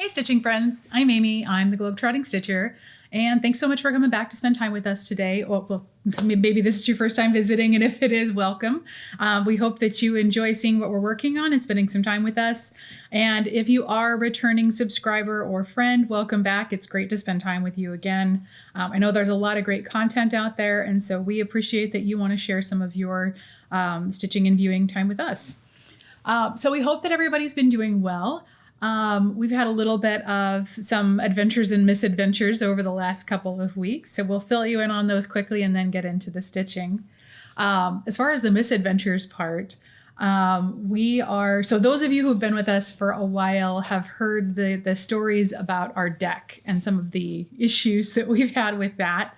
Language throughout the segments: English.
stitching friends. I'm Amy. I'm the Globetrotting Stitcher. And thanks so much for coming back to spend time with us today. Well, maybe this is your first time visiting, and if it is, welcome. We hope that you enjoy seeing what we're working on and spending some time with us. And if you are a returning subscriber or friend, welcome back. It's great to spend time with you again. I know there's a lot of great content out there, and so we appreciate that you want to share some of your stitching and viewing time with us. So we hope that everybody's been doing well. We've had a little bit of some adventures and misadventures over the last couple of weeks, so we'll fill you in on those quickly and then get into the stitching. As far as the misadventures part, so those of you who've been with us for a while have heard the stories about our deck and some of the issues that we've had with that.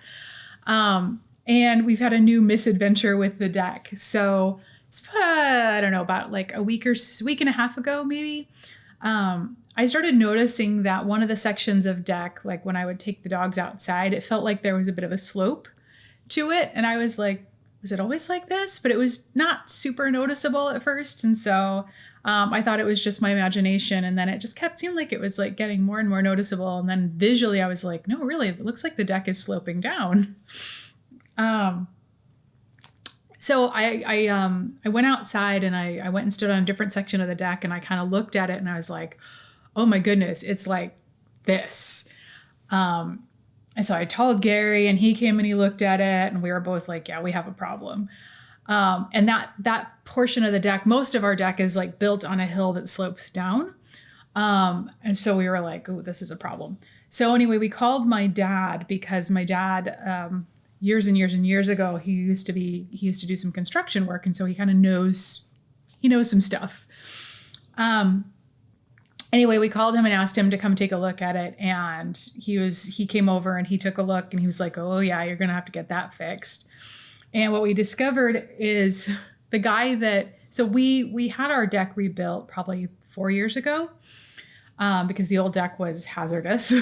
And we've had a new misadventure with the deck. So it's, I don't know, about like a week and a half ago, maybe. I started noticing that one of the sections of deck, like when I would take the dogs outside, it felt like there was a bit of a slope to it. And I was like, was it always like this? But it was not super noticeable at first. And so I thought it was just my imagination. And then it just seemed like it was like getting more and more noticeable. And then visually I was like, no, really, it looks like the deck is sloping down. So I went outside and I went and stood on a different section of the deck, and I kind of looked at it and I was like, oh my goodness, it's like this. And so I told Gary, and he came and he looked at it, and we were both like, yeah, we have a problem. And that portion of the deck, most of our deck is like built on a hill that slopes down. And so we were like, oh, this is a problem. So anyway, we called my dad, because my dad, years and years and years ago, he used to do some construction work. And so he kind of knows some stuff. Anyway, we called him and asked him to come take a look at it. And he came over and he took a look, and he was like, oh yeah, you're going to have to get that fixed. And what we discovered is the guy so we had our deck rebuilt probably 4 years ago, because the old deck was hazardous.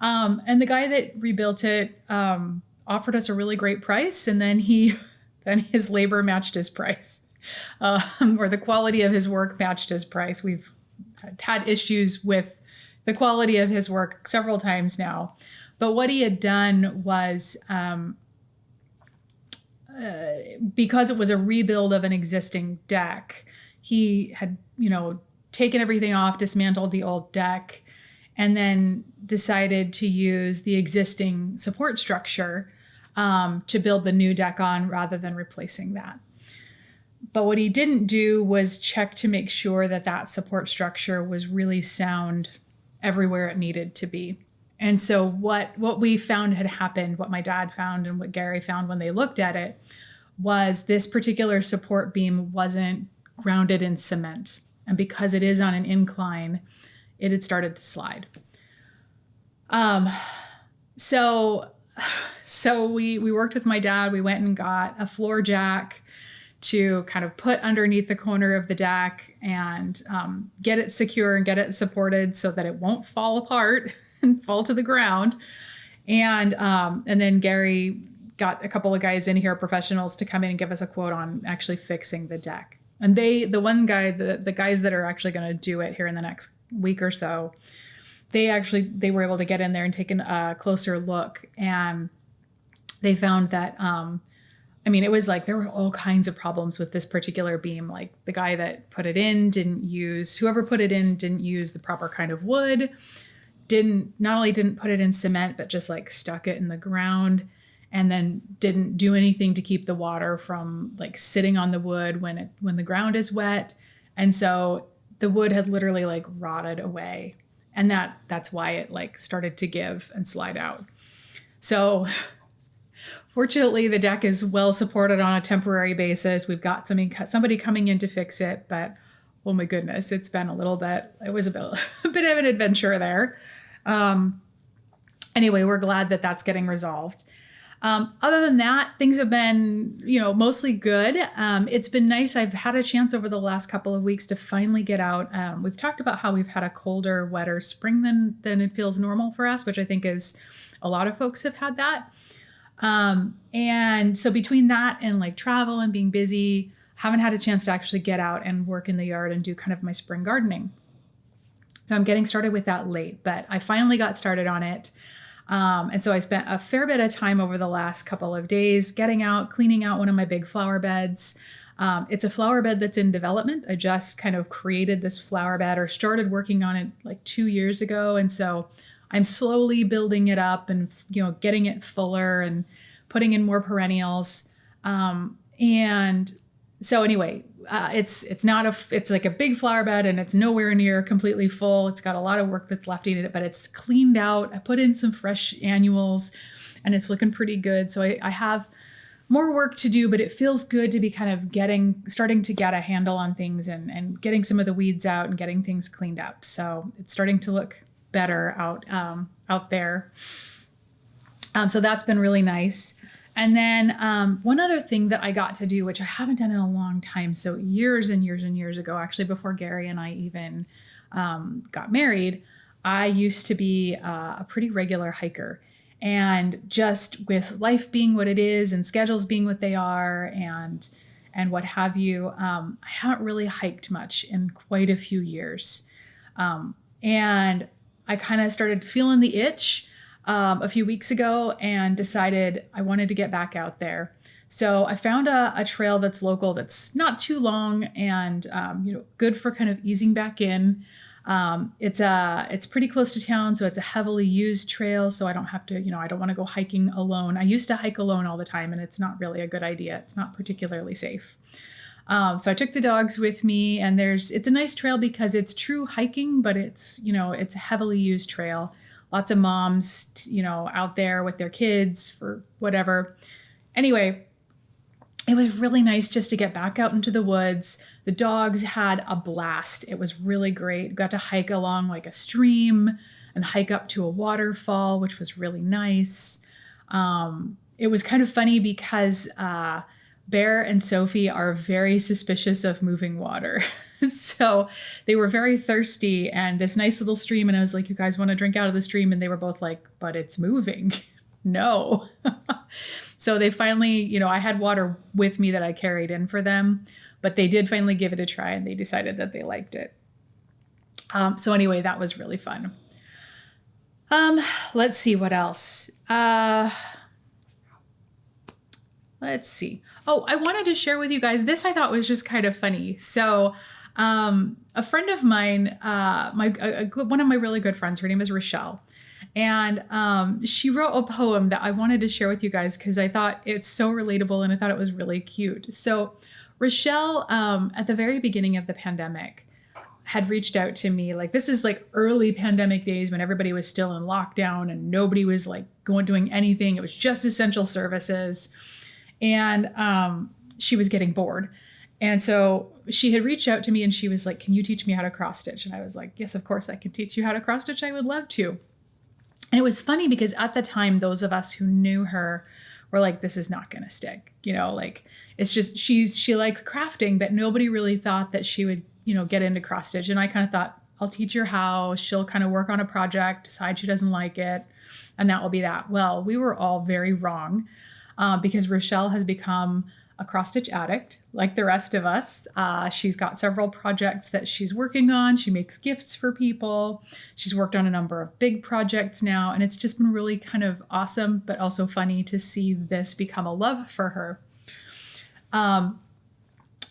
And the guy that rebuilt it, offered us a really great price, and then his labor matched his price, or the quality of his work matched his price. We've had issues with the quality of his work several times now, but what he had done was, because it was a rebuild of an existing deck, he had taken everything off, dismantled the old deck, and then decided to use the existing support structure to build the new deck on, rather than replacing that. But what he didn't do was check to make sure that support structure was really sound everywhere it needed to be. And so what we found had happened, what my dad found and what Gary found when they looked at it, was this particular support beam wasn't grounded in cement. And because it is on an incline, it had started to slide. So we worked with my dad. We went and got a floor jack to kind of put underneath the corner of the deck and get it secure and get it supported so that it won't fall apart and fall to the ground. And then Gary got a couple of guys in here, professionals, to come in and give us a quote on actually fixing the deck. And the guys that are actually going to do it here in the next week or so, they were able to get in there and take a closer look, and they found that, it was like there were all kinds of problems with this particular beam. Like the guy that put it in whoever put it in didn't use the proper kind of wood, not only didn't put it in cement, but just like stuck it in the ground, and then didn't do anything to keep the water from like sitting on the wood when the ground is wet. And so the wood had literally like rotted away. And that's why it like started to give and slide out. So fortunately, the deck is well supported on a temporary basis. We've got somebody coming in to fix it, but oh my goodness, it was a bit of an adventure there. Anyway, we're glad that that's getting resolved. Other than that, things have been, mostly good. It's been nice. I've had a chance over the last couple of weeks to finally get out. We've talked about how we've had a colder, wetter spring than it feels normal for us, which I think is a lot of folks have had that. And so between that and like travel and being busy, haven't had a chance to actually get out and work in the yard and do kind of my spring gardening. So I'm getting started with that late, but I finally got started on it. And so I spent a fair bit of time over the last couple of days getting out, cleaning out one of my big flower beds. It's a flower bed that's in development. I just kind of created this flower bed or started working on it like 2 years ago. And so I'm slowly building it up and, getting it fuller and putting in more perennials. And so anyway, it's like a big flower bed and it's nowhere near completely full. It's got a lot of work that's left in it, but it's cleaned out. I put in some fresh annuals and it's looking pretty good. So I have more work to do, but it feels good to be kind of starting to get a handle on things and getting some of the weeds out and getting things cleaned up. So it's starting to look better out there. So that's been really nice. And then one other thing that I got to do, which I haven't done in a long time, so years and years and years ago, actually before Gary and I even got married, I used to be a pretty regular hiker. And just with life being what it is and schedules being what they are and what have you, I haven't really hiked much in quite a few years. And I kind of started feeling the itch a few weeks ago and decided I wanted to get back out there. So I found a trail that's local, that's not too long and good for kind of easing back in. It's pretty close to town, so it's a heavily used trail. So I don't have to, I don't want to go hiking alone. I used to hike alone all the time, and it's not really a good idea. It's not particularly safe. So I took the dogs with me, and it's a nice trail because it's true hiking, but it's a heavily used trail. Lots of moms, out there with their kids for whatever. Anyway, it was really nice just to get back out into the woods. The dogs had a blast. It was really great. Got to hike along like a stream and hike up to a waterfall, which was really nice. It was kind of funny because Bear and Sophie are very suspicious of moving water. So they were very thirsty and this nice little stream. And I was like, you guys want to drink out of the stream? And they were both like, but it's moving. No. So they finally, I had water with me that I carried in for them, but they did finally give it a try and they decided that they liked it. So anyway, that was really fun. Let's see what else. Let's see. Oh, I wanted to share with you guys, this I thought was just kind of funny. So a friend of mine, one of my really good friends, her name is Raechelle. And she wrote a poem that I wanted to share with you guys because I thought it's so relatable and I thought it was really cute. So Raechelle, at the very beginning of the pandemic, had reached out to me. Like, this is like early pandemic days when everybody was still in lockdown and nobody was like doing anything. It was just essential services. And she was getting bored. And so she had reached out to me and she was like, can you teach me how to cross stitch? And I was like, yes, of course I can teach you how to cross stitch. I would love to. And it was funny because at the time, those of us who knew her were like, this is not going to stick. It's just, she likes crafting, but nobody really thought that she would, get into cross stitch. And I kind of thought, I'll teach her how. She'll kind of work on a project, decide she doesn't like it, and that will be that. Well, we were all very wrong because Raechelle has become a cross-stitch addict like the rest of us. She's got several projects that she's working on. She makes gifts for people. She's worked on a number of big projects now, and it's just been really kind of awesome, but also funny to see this become a love for her.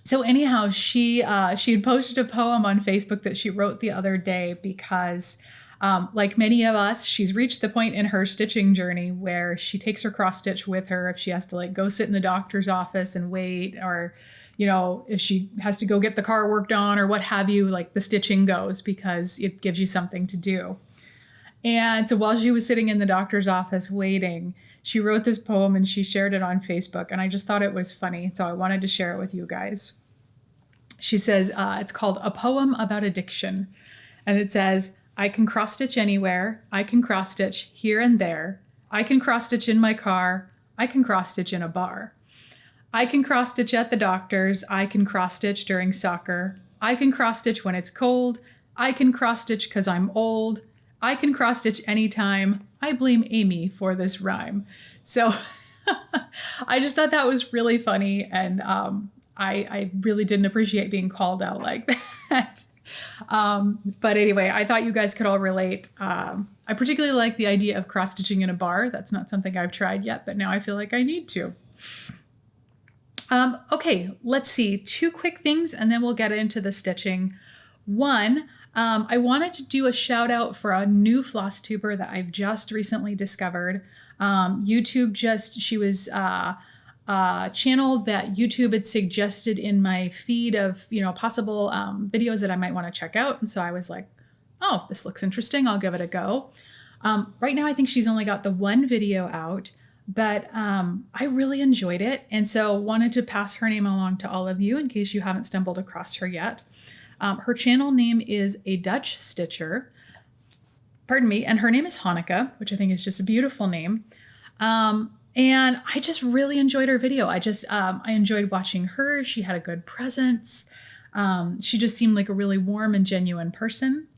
So anyhow, she had posted a poem on Facebook that she wrote the other day because like many of us, she's reached the point in her stitching journey where she takes her cross stitch with her if she has to go sit in the doctor's office and wait, or, if she has to go get the car worked on or what have you, the stitching goes because it gives you something to do. And so while she was sitting in the doctor's office waiting, she wrote this poem and she shared it on Facebook. And I just thought it was funny. So I wanted to share it with you guys. She says, it's called A Poem About Addiction. And it says, I can cross stitch anywhere. I can cross stitch here and there. I can cross stitch in my car. I can cross stitch in a bar. I can cross stitch at the doctor's. I can cross stitch during soccer. I can cross stitch when it's cold. I can cross stitch because I'm old. I can cross stitch anytime. I blame Amy for this rhyme. So I just thought that was really funny. And I really didn't appreciate being called out like that. But anyway, I thought you guys could all relate. I particularly like the idea of cross stitching in a bar. That's not something I've tried yet, but now I feel like I need to. Okay, let's see. 2 quick things and then we'll get into the stitching. One, I wanted to do a shout out for a new floss tuber that I've just recently discovered. She was a channel that YouTube had suggested in my feed of, possible videos that I might want to check out. And so I was like, oh, this looks interesting. I'll give it a go. Right now, I think she's only got the 1 video out, but I really enjoyed it. And so wanted to pass her name along to all of you in case you haven't stumbled across her yet. Her channel name is A Dutch Stitcher. Pardon me. And her name is Hanukkah, which I think is just a beautiful name. And I just really enjoyed her video. I enjoyed watching her. She had a good presence. She just seemed like a really warm and genuine person.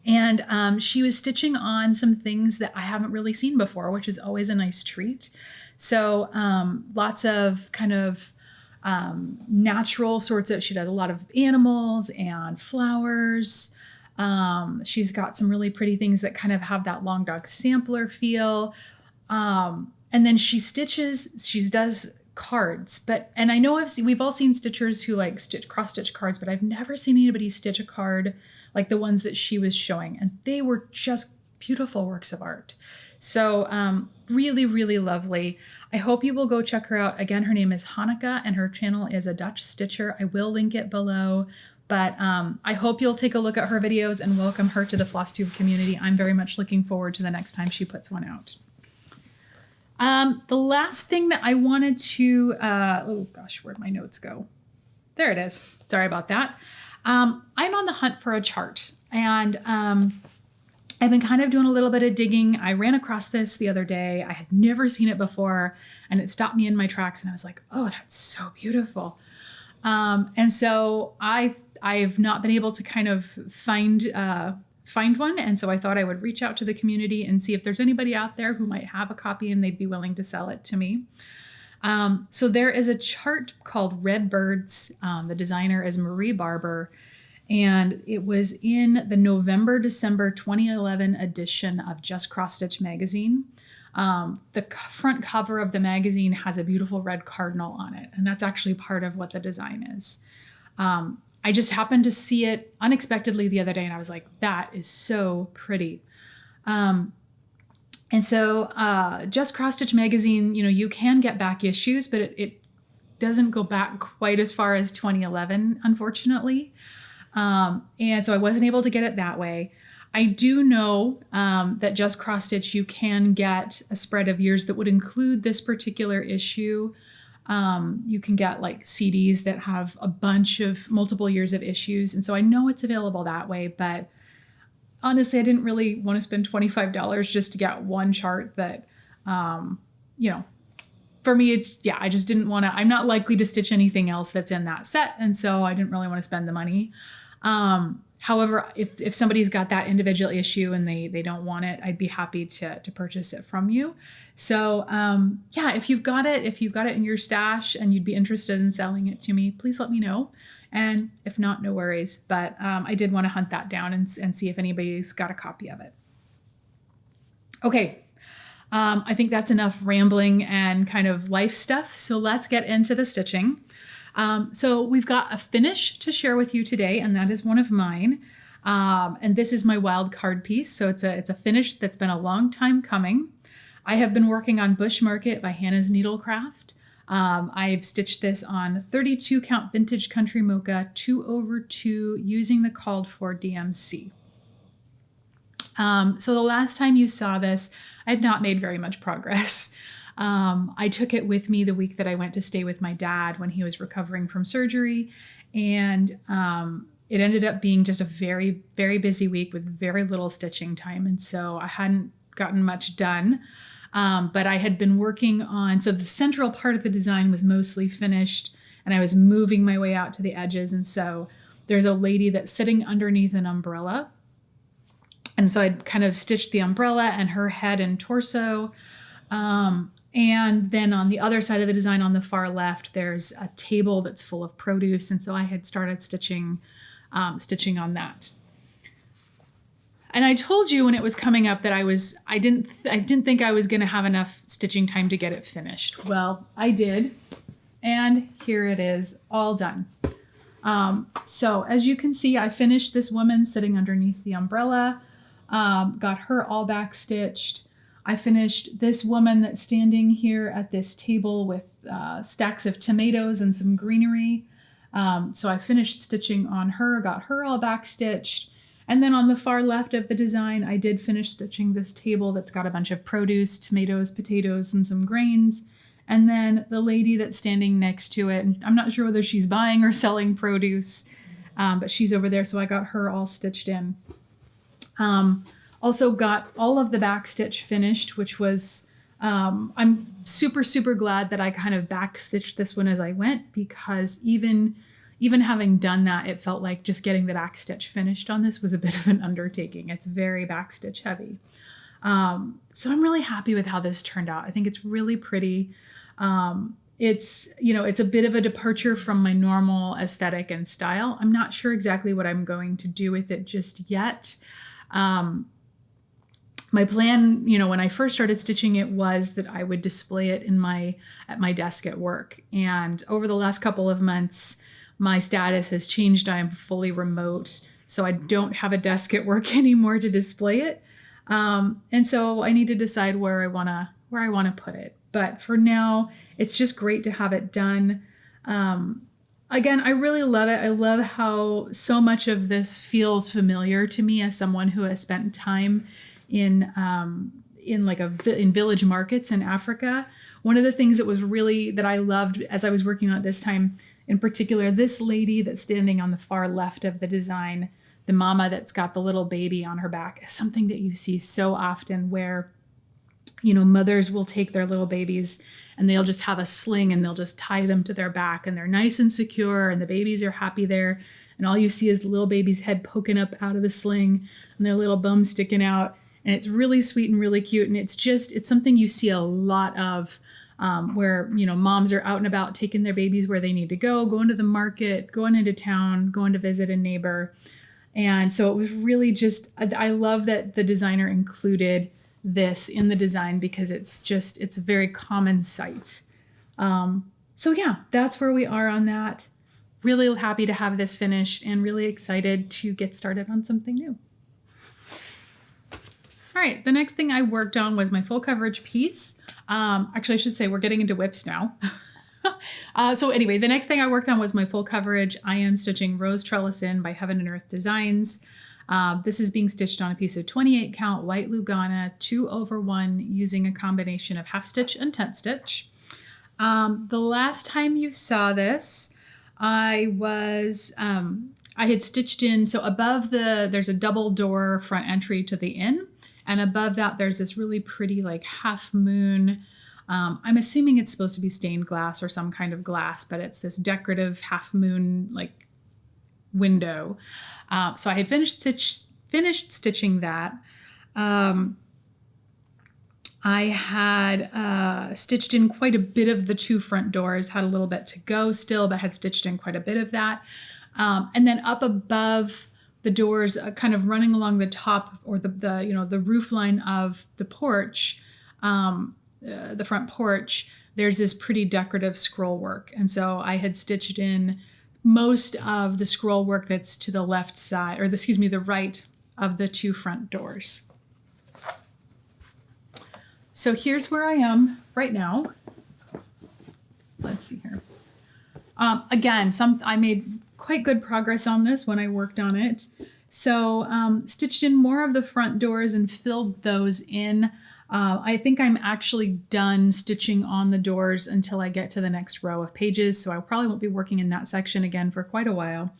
And she was stitching on some things that I haven't really seen before, which is always a nice treat. So lots of kind of natural sorts of, she did a lot of animals and flowers. She's got some really pretty things that kind of have that long dog sampler feel. And then she does cards, and I know we've all seen stitchers who like cross stitch cards, but I've never seen anybody stitch a card like the ones that she was showing. And they were just beautiful works of art. So, really, really lovely. I hope you will go check her out. Again, her name is Hanukkah and her channel is A Dutch Stitcher. I will link it below, but I hope you'll take a look at her videos and welcome her to the Flosstube community. I'm very much looking forward to the next time she puts one out. The last thing that I wanted to, oh gosh, where'd my notes go? There it is. Sorry about that. I'm on the hunt for a chart, and I've been kind of doing a little bit of digging. I ran across this the other day. I had never seen it before, and it stopped me in my tracks, and I was like, oh, that's so beautiful. And so I've not been able to kind of find one. And so I thought I would reach out to the community and see if there's anybody out there who might have a copy and they'd be willing to sell it to me. So there is a chart called Red Birds. The designer is Marie Barber, and it was in the November-December 2011 edition of Just Cross Stitch magazine. The front cover of the magazine has a beautiful red cardinal on it, and that's actually part of what the design is. I just happened to see it unexpectedly the other day, and I was like, that is so pretty. And so Just Cross Stitch magazine, you can get back issues, but it doesn't go back quite as far as 2011, unfortunately. And so I wasn't able to get it that way. I do know that Just Cross Stitch, you can get a spread of years that would include this particular issue. You can get like CDs that have a bunch of multiple years of issues. And so I know it's available that way, but honestly, I didn't really want to spend $25 just to get one chart that, for me, I just didn't want to, I'm not likely to stitch anything else that's in that set. And so I didn't really want to spend the money. However, if somebody's got that individual issue and they don't want it, I'd be happy to purchase it from you. So if you've got it in your stash and you'd be interested in selling it to me, please let me know. And if not, no worries. But I did want to hunt that down and see if anybody's got a copy of it. Okay. I think that's enough rambling and kind of life stuff. So let's get into the stitching. So we've got a finish to share with you today, and that is one of mine. And this is my wild card piece. So it's a finish that's been a long time coming. I have been working on Bush Market by Hannah's Needlecraft. I've stitched this on 32 count vintage country mocha 2/2 using the called for DMC. So the last time you saw this, I had not made very much progress. I took it with me the week that I went to stay with my dad when he was recovering from surgery. And it ended up being just a very, very busy week with very little stitching time. And so I hadn't gotten much done. But I had been working on, so the central part of the design was mostly finished and I was moving my way out to the edges. And so there's a lady that's sitting underneath an umbrella. And so I'd kind of stitched the umbrella and her head and torso. And then on the other side of the design on the far left, there's a table that's full of produce. And so I had started stitching stitching on that. And I told you when it was coming up that I didn't think I was going to have enough stitching time to get it finished. Well, I did. And here it is, all done. So as you can see, I finished this woman sitting underneath the umbrella, got her all back stitched. I finished this woman that's standing here at this table with stacks of tomatoes and some greenery. So I finished stitching on her, got her all back stitched. And then on the far left of the design, I did finish stitching this table that's got a bunch of produce, tomatoes, potatoes, and some grains. And then the lady that's standing next to it, and I'm not sure whether she's buying or selling produce, but she's over there, so I got her all stitched in. Also got all of the back stitch finished, which was, I'm super, super glad that I kind of back stitched this one as I went, because even having done that, it felt like just getting the back stitch finished on this was a bit of an undertaking. It's very back stitch heavy. So I'm really happy with how this turned out. I think it's really pretty. It's a bit of a departure from my normal aesthetic and style. I'm not sure exactly what I'm going to do with it just yet. My plan, when I first started stitching it, was that I would display it at my desk at work. And over the last couple of months, my status has changed. I'm fully remote, so I don't have a desk at work anymore to display it. And so I need to decide where I want to put it. But for now, it's just great to have it done. Again, I really love it. I love how so much of this feels familiar to me as someone who has spent time in village markets in Africa. One of the things that I loved as I was working on it this time, in particular, this lady that's standing on the far left of the design, the mama that's got the little baby on her back, is something that you see so often where, mothers will take their little babies and they'll just have a sling and they'll just tie them to their back, and they're nice and secure and the babies are happy there. And all you see is the little baby's head poking up out of the sling and their little bum sticking out. And it's really sweet and really cute. And it's something you see a lot of, where, moms are out and about taking their babies where they need to go, going to the market, going into town, going to visit a neighbor. And so it was really I love that the designer included this in the design, because it's a very common sight. So yeah, that's where we are on that. Really happy to have this finished and really excited to get started on something new. All right, the next thing I worked on was my full coverage piece. Actually, I should say we're getting into whips now. So anyway, the next thing I worked on was my full coverage. I am stitching Rose Trellis in by Heaven and Earth Designs. This is being stitched on a piece of 28 count white Lugana 2/1 using a combination of half stitch and tent stitch. The last time you saw this, I had stitched in, so above there's a double door front entry to the inn. And above that, there's this really pretty half moon. I'm assuming it's supposed to be stained glass or some kind of glass, but it's this decorative half moon window. So I had finished stitching that. I had stitched in quite a bit of the two front doors, had a little bit to go still, but had stitched in quite a bit of that. And then up above the doors, kind of running along the top or the roof line of the porch, the front porch, there's this pretty decorative scroll work. And so I had stitched in most of the scroll work that's to the left side, or the right of the two front doors. So here's where I am right now. Let's see here. Again, I made quite good progress on this when I worked on it. So stitched in more of the front doors and filled those in. I think I'm actually done stitching on the doors until I get to the next row of pages, so I probably won't be working in that section again for quite a while.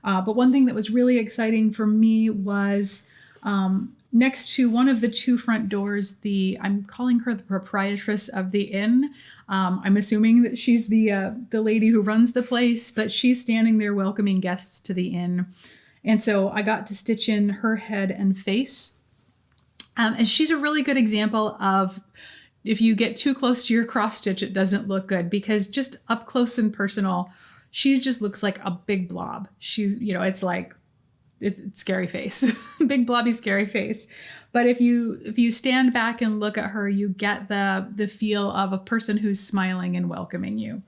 But one thing that was really exciting for me was next to one of the two front doors, I'm calling her the proprietress of the inn. I'm assuming that she's the lady who runs the place, but she's standing there welcoming guests to the inn. And so I got to stitch in her head and face. And she's a really good example of, if you get too close to your cross stitch, it doesn't look good, because just up close and personal, she just looks like a big blob. She's, it's like it's scary face, big blobby scary face. But if you stand back and look at her, you get the feel of a person who's smiling and welcoming you.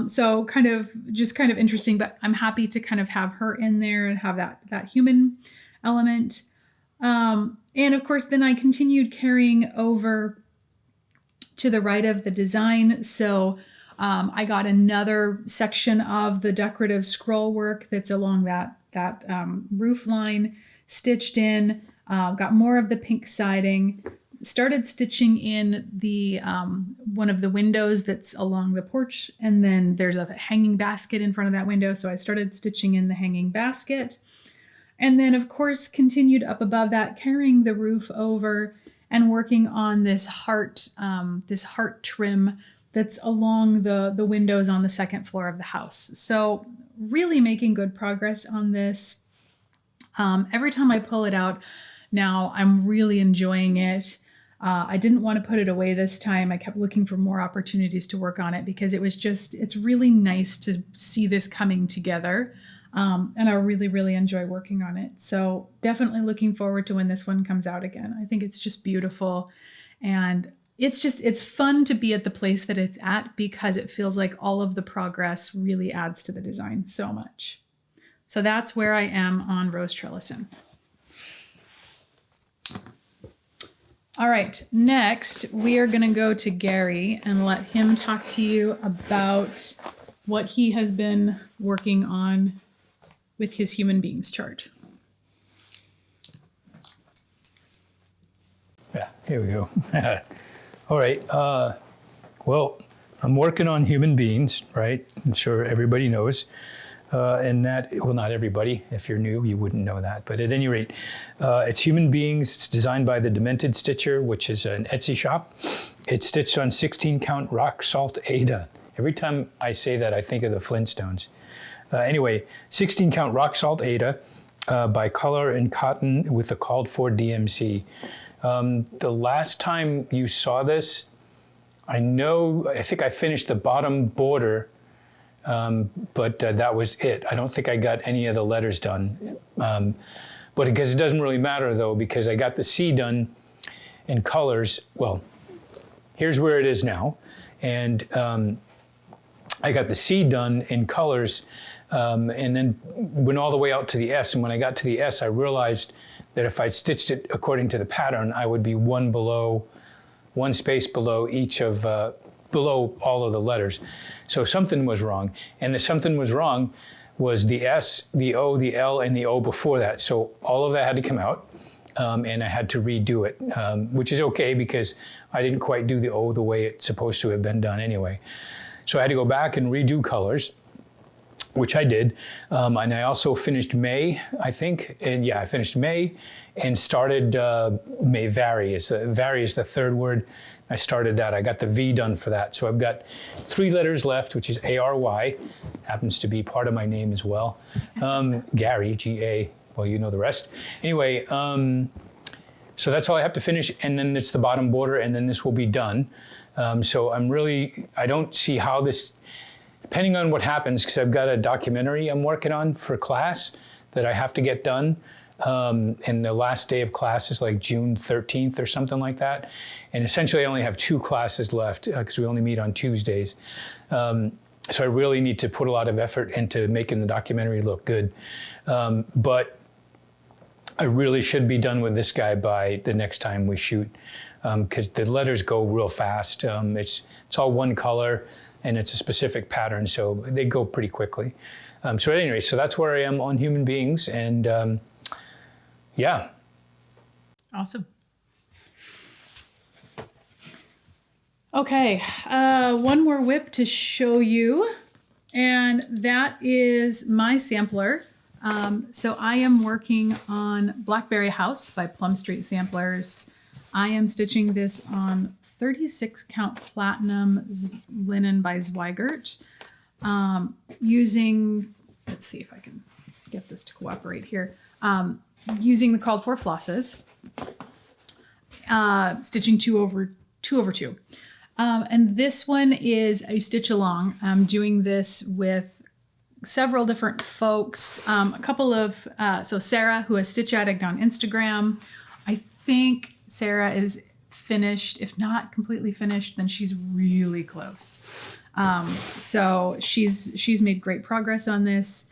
So kind of interesting, but I'm happy to kind of have her in there and have that human element. And of course, then I continued carrying over to the right of the design. So I got another section of the decorative scroll work that's along that roof line stitched in, got more of the pink siding, started stitching in the one of the windows that's along the porch, and then there's a hanging basket in front of that window, so I started stitching in the hanging basket. And then of course continued up above that, carrying the roof over and working on this heart trim that's along the windows on the second floor of the house. So really making good progress on this. Every time I pull it out now, I'm really enjoying it. I didn't want to put it away this time. I kept looking for more opportunities to work on it because it's really nice to see this coming together. And I really, really enjoy working on it. So definitely looking forward to when this one comes out again. I think it's just beautiful. And it's fun to be at the place that it's at because it feels like all of the progress really adds to the design so much. So that's where I am on Rose Trellising. All right, next we are going to go to Gary and let him talk to you about what he has been working on with his human beings chart. Yeah, here we go. All right. Well, I'm working on human beings, right? I'm sure everybody knows. And that, well, not everybody. If you're new, you wouldn't know that. But at any rate, it's human beings. It's designed by the Demented Stitcher, which is an Etsy shop. It's stitched on 16-count rock salt Aida. Every time I say that, I think of the Flintstones. Anyway, 16-count rock salt Aida by Color and Cotton with the called for DMC. The last time you saw this, I think I finished the bottom border, but that was it. I don't think I got any of the letters done. But because it doesn't really matter though, because I got the C done in colors. Well, here's where it is now. And I got the C done in colors, and then went all the way out to the S. And when I got to the S, I realized that if I'd stitched it according to the pattern, I would be one space below each of, below all of the letters. So something was wrong. And the something was wrong was the S, the O, the L, and the O before that. So all of that had to come out, and I had to redo it, which is okay because I didn't quite do the O the way it's supposed to have been done anyway. So I had to go back and redo colors, which I did. And I also finished May, I think. And yeah, I finished May and started May Vary. Vary is the third word. I started that. I got the V done for that. So I've got 3 letters left, which is A-R-Y. Happens to be part of my name as well. Gary, G-A. Well, you know the rest. Anyway, so that's all I have to finish. And then it's the bottom border, and then this will be done. So I don't see how this, depending on what happens, because I've got a documentary I'm working on for class that I have to get done. And the last day of class is like June 13th or something like that. And essentially I only have 2 classes left because we only meet on Tuesdays. So I really need to put a lot of effort into making the documentary look good. But I really should be done with this guy by the next time we shoot, because the letters go real fast. It's all one color and it's a specific pattern, so they go pretty quickly. So anyway, so that's where I am on human beings, and yeah. Awesome. Okay, one more whip to show you, and that is my sampler. So I am working on BlackBerry House by Plum Street Samplers. I am stitching this on 36-count platinum linen by Zweigert, using, let's see if I can get this to cooperate here, using the called for flosses, stitching 2 over 2. And this one is a stitch along. I'm doing this with several different folks, a couple of, so Sarah, who is Stitch Addict on Instagram. I think Sarah is finished. If not completely finished, then she's really close. So she's made great progress on this.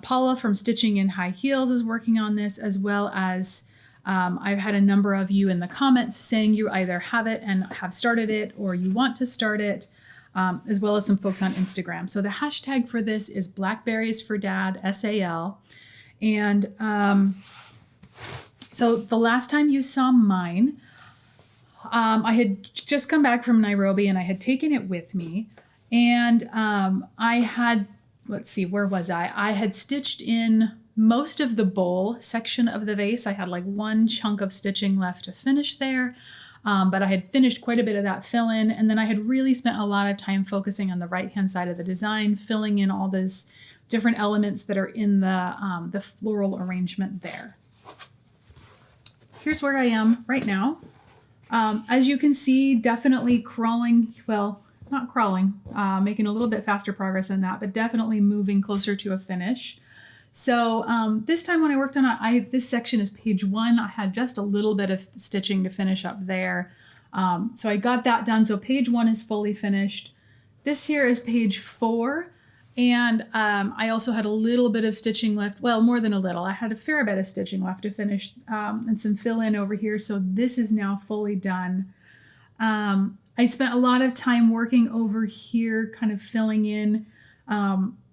Paula from Stitching in High Heels is working on this, as well as I've had a number of you in the comments saying you either have it and have started it or you want to start it, as well as some folks on Instagram. So the hashtag for this is Blackberries for Dad, SAL. And so the last time you saw mine, I had just come back from Nairobi and I had taken it with me. And I had, let's see, where was I? I had stitched in most of the bowl section of the vase. I had like one chunk of stitching left to finish there, but I had finished quite a bit of that fill in. And then I had really spent a lot of time focusing on the right-hand side of the design, filling in all those different elements that are in the floral arrangement there. Here's where I am right now. As you can see, definitely crawling, well, not crawling, making a little bit faster progress on that, but definitely moving closer to a finish. So this time when I worked on it, this section is page 1. I had just a little bit of stitching to finish up there. So I got that done. So page 1 is fully finished. This here is page 4. And I also had a little bit of stitching left. Well, more than a little. I had a fair bit of stitching left to finish and some fill in over here. So this is now fully done. I spent a lot of time working over here, kind of filling in.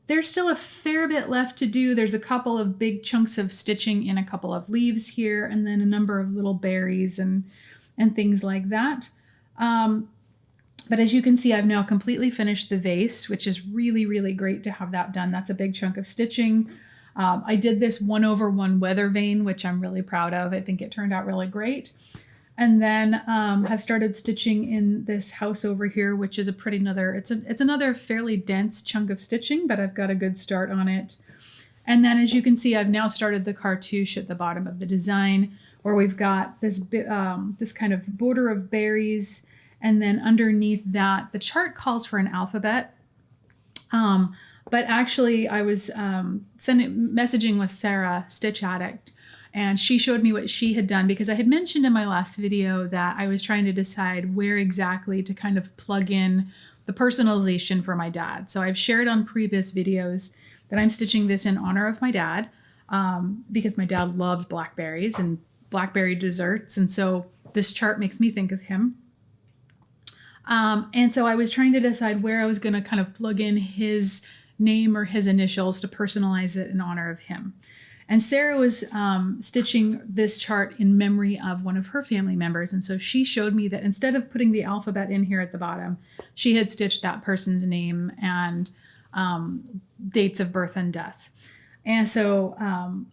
There's still a fair bit left to do. There's a couple of big chunks of stitching in a couple of leaves here, and then a number of little berries and things like that. But as you can see, I've now completely finished the vase, which is really, really great to have that done. That's a big chunk of stitching. I did this 1/1 weather vane, which I'm really proud of. I think it turned out really great. And then have started stitching in this house over here, which is it's another fairly dense chunk of stitching, but I've got a good start on it. And then as you can see, I've now started the cartouche at the bottom of the design, where we've got this kind of border of berries. And then underneath that, the chart calls for an alphabet. But actually I was messaging with Sarah, Stitch Addict, and she showed me what she had done, because I had mentioned in my last video that I was trying to decide where exactly to kind of plug in the personalization for my dad. So I've shared on previous videos that I'm stitching this in honor of my dad, because my dad loves blackberries and blackberry desserts. And so this chart makes me think of him. And so I was trying to decide where I was going to kind of plug in his name or his initials to personalize it in honor of him. And Sarah was stitching this chart in memory of one of her family members. And so she showed me that instead of putting the alphabet in here at the bottom, she had stitched that person's name and dates of birth and death. And so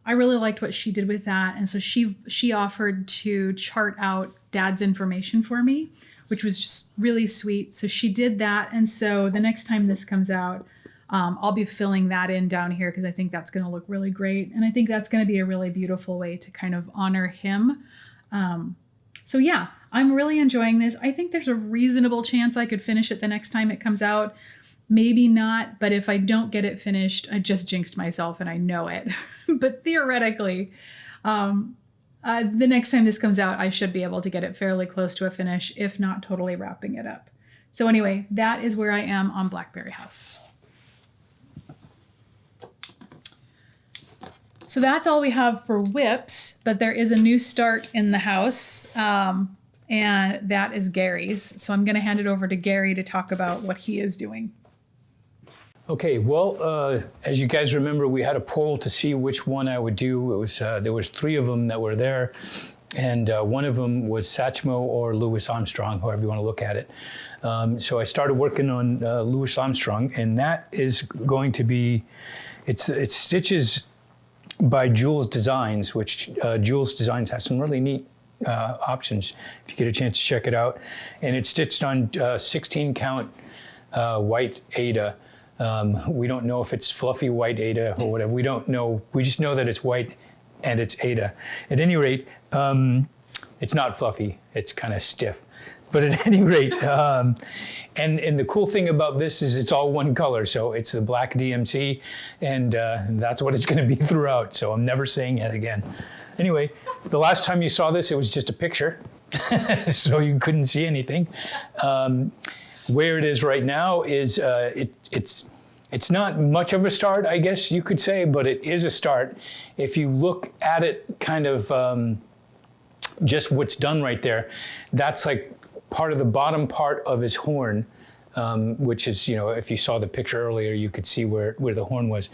I really liked what she did with that. And so she offered to chart out Dad's information for me, which was just really sweet. So she did that. And so the next time this comes out, I'll be filling that in down here, because I think that's going to look really great. And I think that's going to be a really beautiful way to kind of honor him. So yeah, I'm really enjoying this. I think there's a reasonable chance I could finish it the next time it comes out. Maybe not, but if I don't get it finished, I just jinxed myself and I know it. But theoretically, the next time this comes out, I should be able to get it fairly close to a finish, if not totally wrapping it up. So anyway, that is where I am on BlackBerry House. So that's all we have for whips, but there is a new start in the house, and that is Gary's. So I'm going to hand it over to Gary to talk about what he is doing. Okay, well, as you guys remember, we had a poll to see which one I would do. It was there was 3 of them that were there, and one of them was Satchmo or Louis Armstrong, however you want to look at it. So I started working on Louis Armstrong, and that is going to be, it's stitches by Jules Designs, which Jules Designs has some really neat options if you get a chance to check it out. And it's stitched on 16 count white Aida. We don't know if it's fluffy white Aida or whatever. We don't know. We just know that it's white and it's Aida. At any rate, it's not fluffy. It's kind of stiff. But at any rate, and the cool thing about this is it's all one color. So it's the black DMC, and that's what it's going to be throughout. So I'm never saying it again. Anyway, the last time you saw this, it was just a picture. So you couldn't see anything. Where it is right now is it's not much of a start, I guess you could say, but it is a start. If you look at it kind of just what's done right there, that's like part of the bottom part of his horn, which is, if you saw the picture earlier, you could see where the horn was.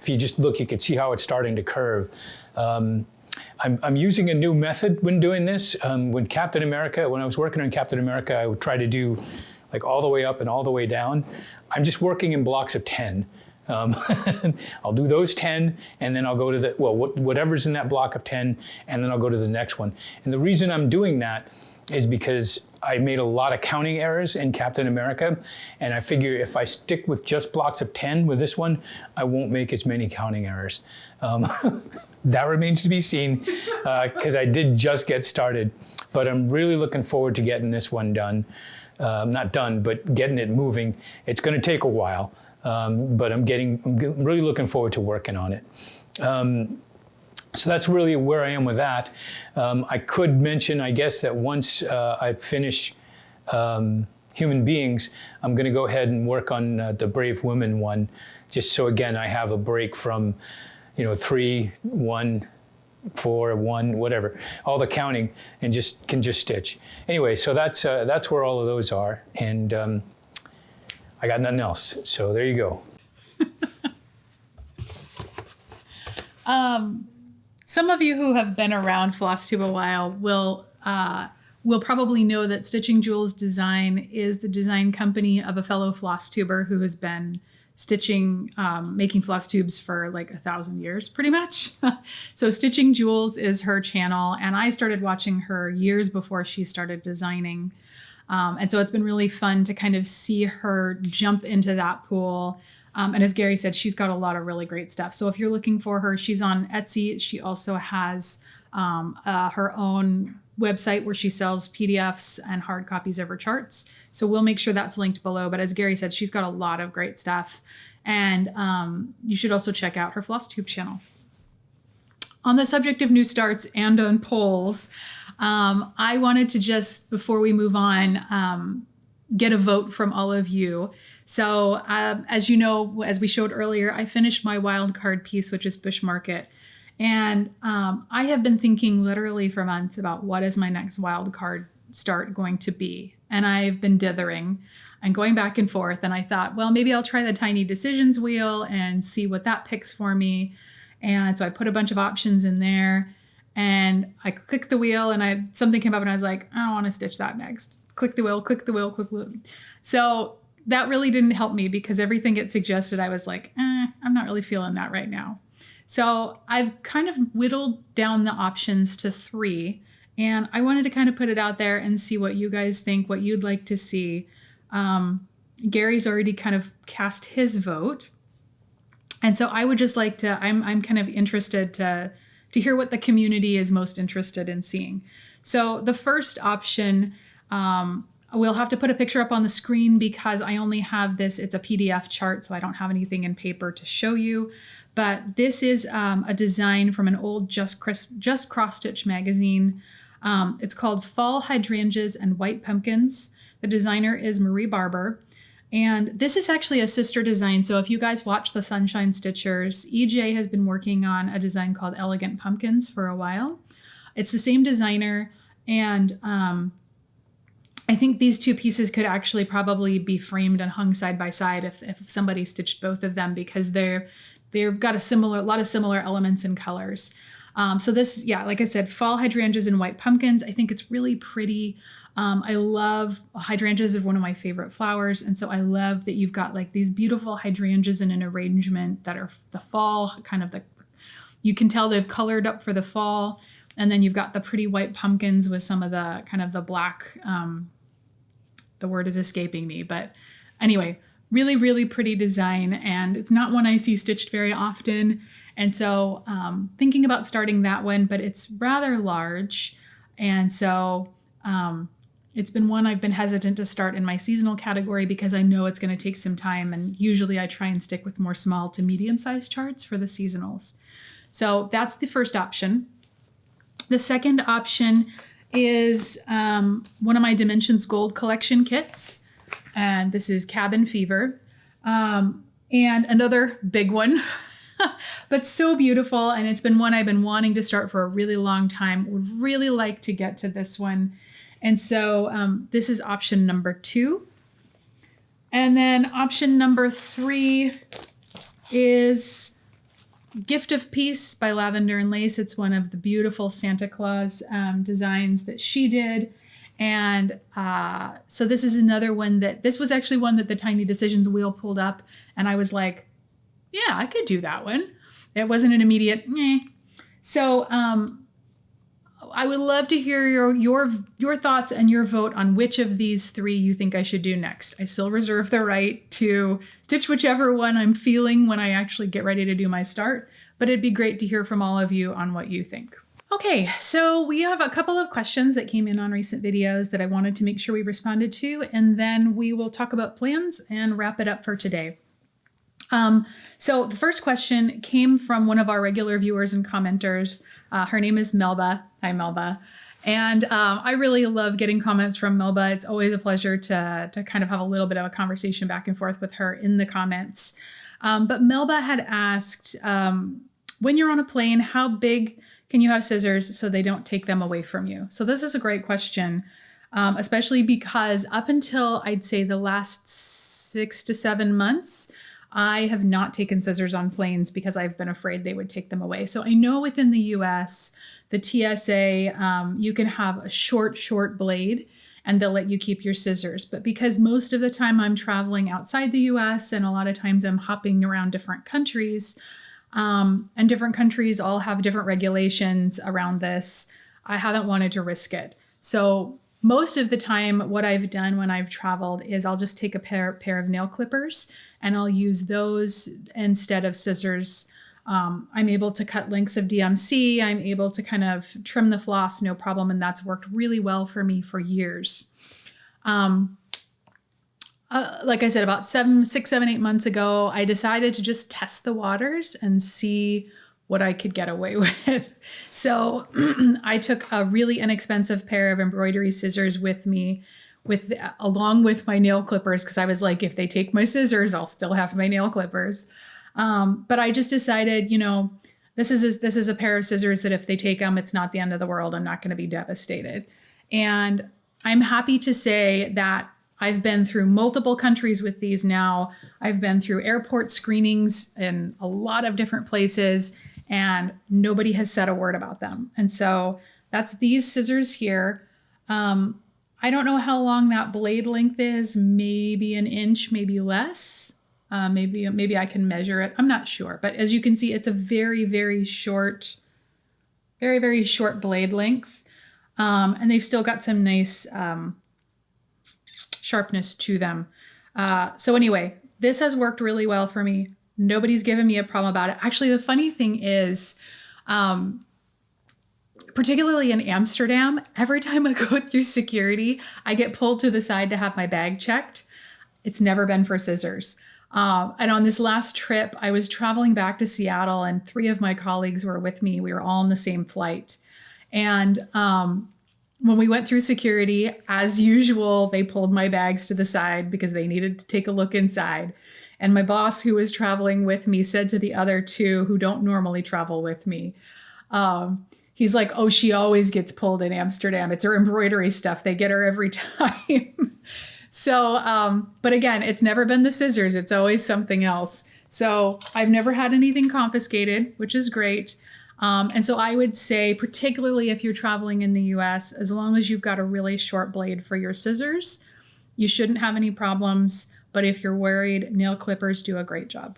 If you just look, you could see how it's starting to curve. I'm using a new method when doing this. When I was working on Captain America, I would try to do like all the way up and all the way down. I'm just working in blocks of 10. I'll do those 10, and then I'll go to whatever's in that block of 10, and then I'll go to the next one. And the reason I'm doing that is because I made a lot of counting errors in Captain America, and I figure if I stick with just blocks of 10 with this one, I won't make as many counting errors. That remains to be seen, because I did just get started, but I'm really looking forward to getting this one done. Not done, but getting it moving. It's going to take a while, but I'm really looking forward to working on it. So that's really where I am with that. I could mention, I guess, that once I finish Human Beings, I'm going to go ahead and work on the Brave Women one, just so, again, I have a break from, 3, 1, 4, 1, whatever, all the counting, and can just stitch. Anyway, so that's where all of those are, and I got nothing else. So there you go. Some of you who have been around Flosstube a while will probably know that Stitching Jules Design is the design company of a fellow Flosstuber who has been stitching, making floss tubes for like 1,000 years, pretty much. So Stitching Jules is her channel, and I started watching her years before she started designing. And so it's been really fun to kind of see her jump into that pool. And as Gary said, she's got a lot of really great stuff. So if you're looking for her, she's on Etsy. She also has her own website where she sells PDFs and hard copies of her charts. So we'll make sure that's linked below. But as Gary said, she's got a lot of great stuff. And you should also check out her Flosstube channel. On the subject of new starts and on polls, I wanted to just, before we move on, get a vote from all of you. So as you know, as we showed earlier, I finished my wild card piece, which is Bush Market. And I have been thinking literally for months about what is my next wild card start going to be. And I've been dithering and going back and forth. And I thought, well, maybe I'll try the Tiny Decisions wheel and see what that picks for me. And so I put a bunch of options in there and I clicked the wheel and something came up and I was like, I don't want to stitch that next. Click the wheel, click the wheel, click the wheel. So that really didn't help me because everything it suggested, I was like, I'm not really feeling that right now. So I've kind of whittled down the options to 3, and I wanted to kind of put it out there and see what you guys think, what you'd like to see. Gary's already kind of cast his vote. And so I would just like to, I'm kind of interested to hear what the community is most interested in seeing. So the first option, we'll have to put a picture up on the screen because I only have this, it's a PDF chart, so I don't have anything in paper to show you. But this is a design from an old Just Cross Stitch magazine. It's called Fall Hydrangeas and White Pumpkins. The designer is Marie Barber. And this is actually a sister design. So if you guys watch the Sunshine Stitchers, EJ has been working on a design called Elegant Pumpkins for a while. It's the same designer. And I think these two pieces could actually probably be framed and hung side by side if somebody stitched both of them because they've got a lot of similar elements and colors. So this, yeah, like I said, Fall Hydrangeas and White Pumpkins. I think it's really pretty. I love hydrangeas are one of my favorite flowers. And so I love that you've got like these beautiful hydrangeas in an arrangement that are the fall, you can tell they've colored up for the fall. And then you've got the pretty white pumpkins with some of the kind of the black, the word is escaping me, but anyway, really, really pretty design. And it's not one I see stitched very often. And so thinking about starting that one, but it's rather large. And so It's been one I've been hesitant to start in my seasonal category because I know it's going to take some time, and usually I try and stick with more small to medium-sized charts for the seasonals. So that's the first option. The second option is one of my Dimensions Gold collection kits, and this is Cabin Fever. And another big one, but so beautiful, and it's been one I've been wanting to start for a really long time. Would really like to get to this one. And so this is option number 2. And then option number 3 is Gift of Peace by Lavender and Lace. It's one of the beautiful Santa Claus designs that she did. And so this is another one this was actually one that the Tiny Decisions wheel pulled up. And I was like, yeah, I could do that one. It wasn't an immediate, meh. So I would love to hear your thoughts and your vote on which of these 3 you think I should do next. I still reserve the right to stitch whichever one I'm feeling when I actually get ready to do my start, but it'd be great to hear from all of you on what you think. Okay, so we have a couple of questions that came in on recent videos that I wanted to make sure we responded to, and then we will talk about plans and wrap it up for today. So the first question came from one of our regular viewers and commenters. Her name is Melba. Hi, Melba. And I really love getting comments from Melba. It's always a pleasure to kind of have a little bit of a conversation back and forth with her in the comments. But Melba had asked, when you're on a plane, how big can you have scissors so they don't take them away from you? So this is a great question, especially because up until I'd say the last 6 to 7 months, I have not taken scissors on planes because I've been afraid they would take them away. So I know within the US, the TSA, you can have a short blade and they'll let you keep your scissors. But because most of the time I'm traveling outside the US and a lot of times I'm hopping around different countries, and different countries all have different regulations around this, I haven't wanted to risk it. So most of the time, what I've done when I've traveled is I'll just take a pair of nail clippers and I'll use those instead of scissors. I'm able to cut lengths of DMC. I'm able to kind of trim the floss, no problem. And that's worked really well for me for years. Like I said, about 6, 7, 8 months ago, I decided to just test the waters and see what I could get away with. So I took a really inexpensive pair of embroidery scissors with me, along with my nail clippers, because I was like, if they take my scissors, I'll still have my nail clippers. But I just decided, this is a pair of scissors that if they take them, it's not the end of the world. I'm not going to be devastated. And I'm happy to say that I've been through multiple countries with these now. I've been through airport screenings in a lot of different places, and nobody has said a word about them. And so that's these scissors here. I don't know how long that blade length is, maybe an inch, maybe less. Maybe I can measure it. I'm not sure. But as you can see, it's a very, very short blade length. And they've still got some nice sharpness to them. So anyway, this has worked really well for me. Nobody's given me a problem about it. Actually, the funny thing is, particularly in Amsterdam, every time I go through security, I get pulled to the side to have my bag checked. It's never been for scissors. And on this last trip, I was traveling back to Seattle and 3 of my colleagues were with me. We were all on the same flight. And when we went through security, as usual, they pulled my bags to the side because they needed to take a look inside. And my boss, who was traveling with me, said to the other 2 who don't normally travel with me, he's like, oh, she always gets pulled in Amsterdam. It's her embroidery stuff. They get her every time. So, but again, it's never been the scissors. It's always something else. So I've never had anything confiscated, which is great. And so I would say, particularly if you're traveling in the US, as long as you've got a really short blade for your scissors, you shouldn't have any problems. But if you're worried, nail clippers do a great job.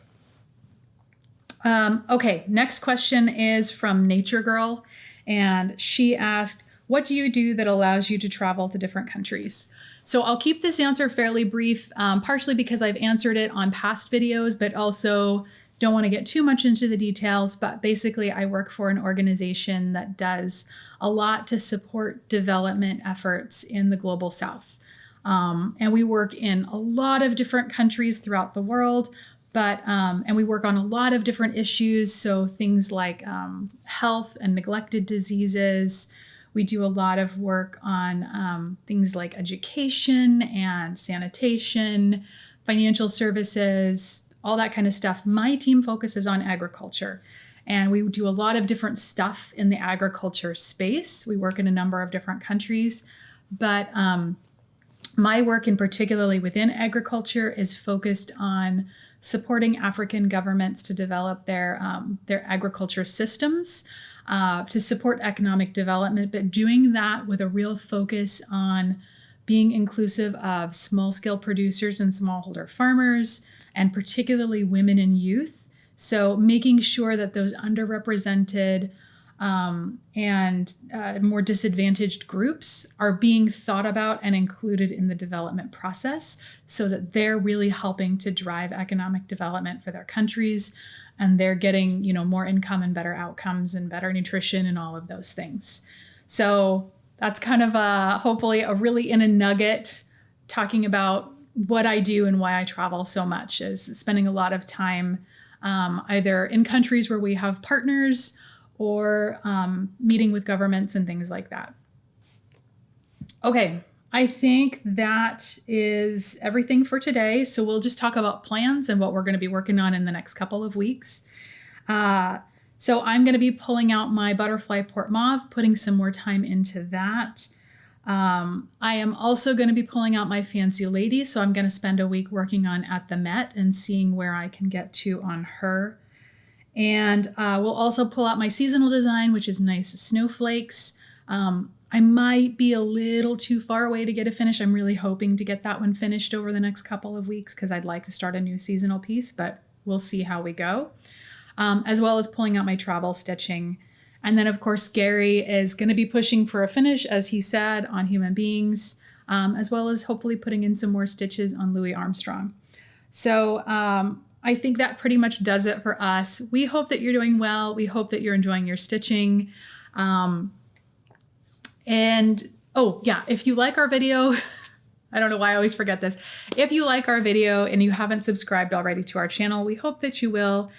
Okay, next question is from Nature Girl. And she asked, what do you do that allows you to travel to different countries? So I'll keep this answer fairly brief, partially because I've answered it on past videos, but also Don't want to get too much into the details, but basically I work for an organization that does a lot to support development efforts in the global south. And we work in a lot of different countries throughout the world, and we work on a lot of different issues. So things like health and neglected diseases. We do a lot of work on things like education and sanitation, financial services, all that kind of stuff. My team focuses on agriculture, and we do a lot of different stuff in the agriculture space. We work in a number of different countries, but my work in particularly within agriculture is focused on supporting African governments to develop their agriculture systems, to support economic development, but doing that with a real focus on being inclusive of small-scale producers and smallholder farmers, and particularly women and youth. So making sure that those underrepresented and more disadvantaged groups are being thought about and included in the development process so that they're really helping to drive economic development for their countries, and they're getting, more income and better outcomes and better nutrition and all of those things. So that's kind of hopefully a really in a nugget talking about what I do and why I travel so much, is spending a lot of time either in countries where we have partners or meeting with governments and things like that. Okay, I think that is everything for today. So we'll just talk about plans and what we're going to be working on in the next couple of weeks. So I'm going to be pulling out my butterfly port mauve, putting some more time into that. I am also going to be pulling out my fancy lady. So I'm going to spend a week working on At the Met and seeing where I can get to on her. And we'll also pull out my seasonal design, which is nice snowflakes. I might be a little too far away to get it finished. I'm really hoping to get that one finished over the next couple of weeks because I'd like to start a new seasonal piece, but we'll see how we go. As well as pulling out my travel stitching. And then, of course, Gary is going to be pushing for a finish, as he said, on human beings, as well as hopefully putting in some more stitches on Louis Armstrong. So I think that pretty much does it for us. We hope that you're doing well. We hope that you're enjoying your stitching. And, oh, yeah, if you like our video, I don't know why I always forget this. If you like our video and you haven't subscribed already to our channel, we hope that you will.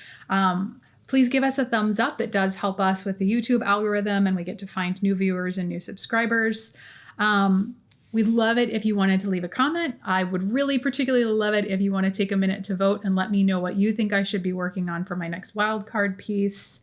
Please give us a thumbs up. It does help us with the YouTube algorithm, and we get to find new viewers and new subscribers. We'd love it if you wanted to leave a comment. I would really particularly love it if you want to take a minute to vote and let me know what you think I should be working on for my next wildcard piece.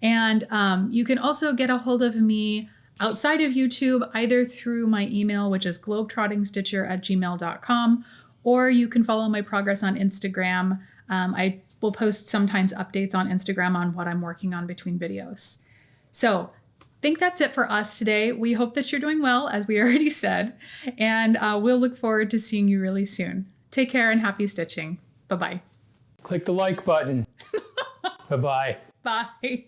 And you can also get a hold of me outside of YouTube, either through my email, which is globetrottingstitcher@gmail.com, or you can follow my progress on Instagram. I will post sometimes updates on Instagram on what I'm working on between videos. So I think that's it for us today. We hope that you're doing well, as we already said, and we'll look forward to seeing you really soon. Take care and happy stitching. Bye-bye. Click the like button. Bye-bye. Bye.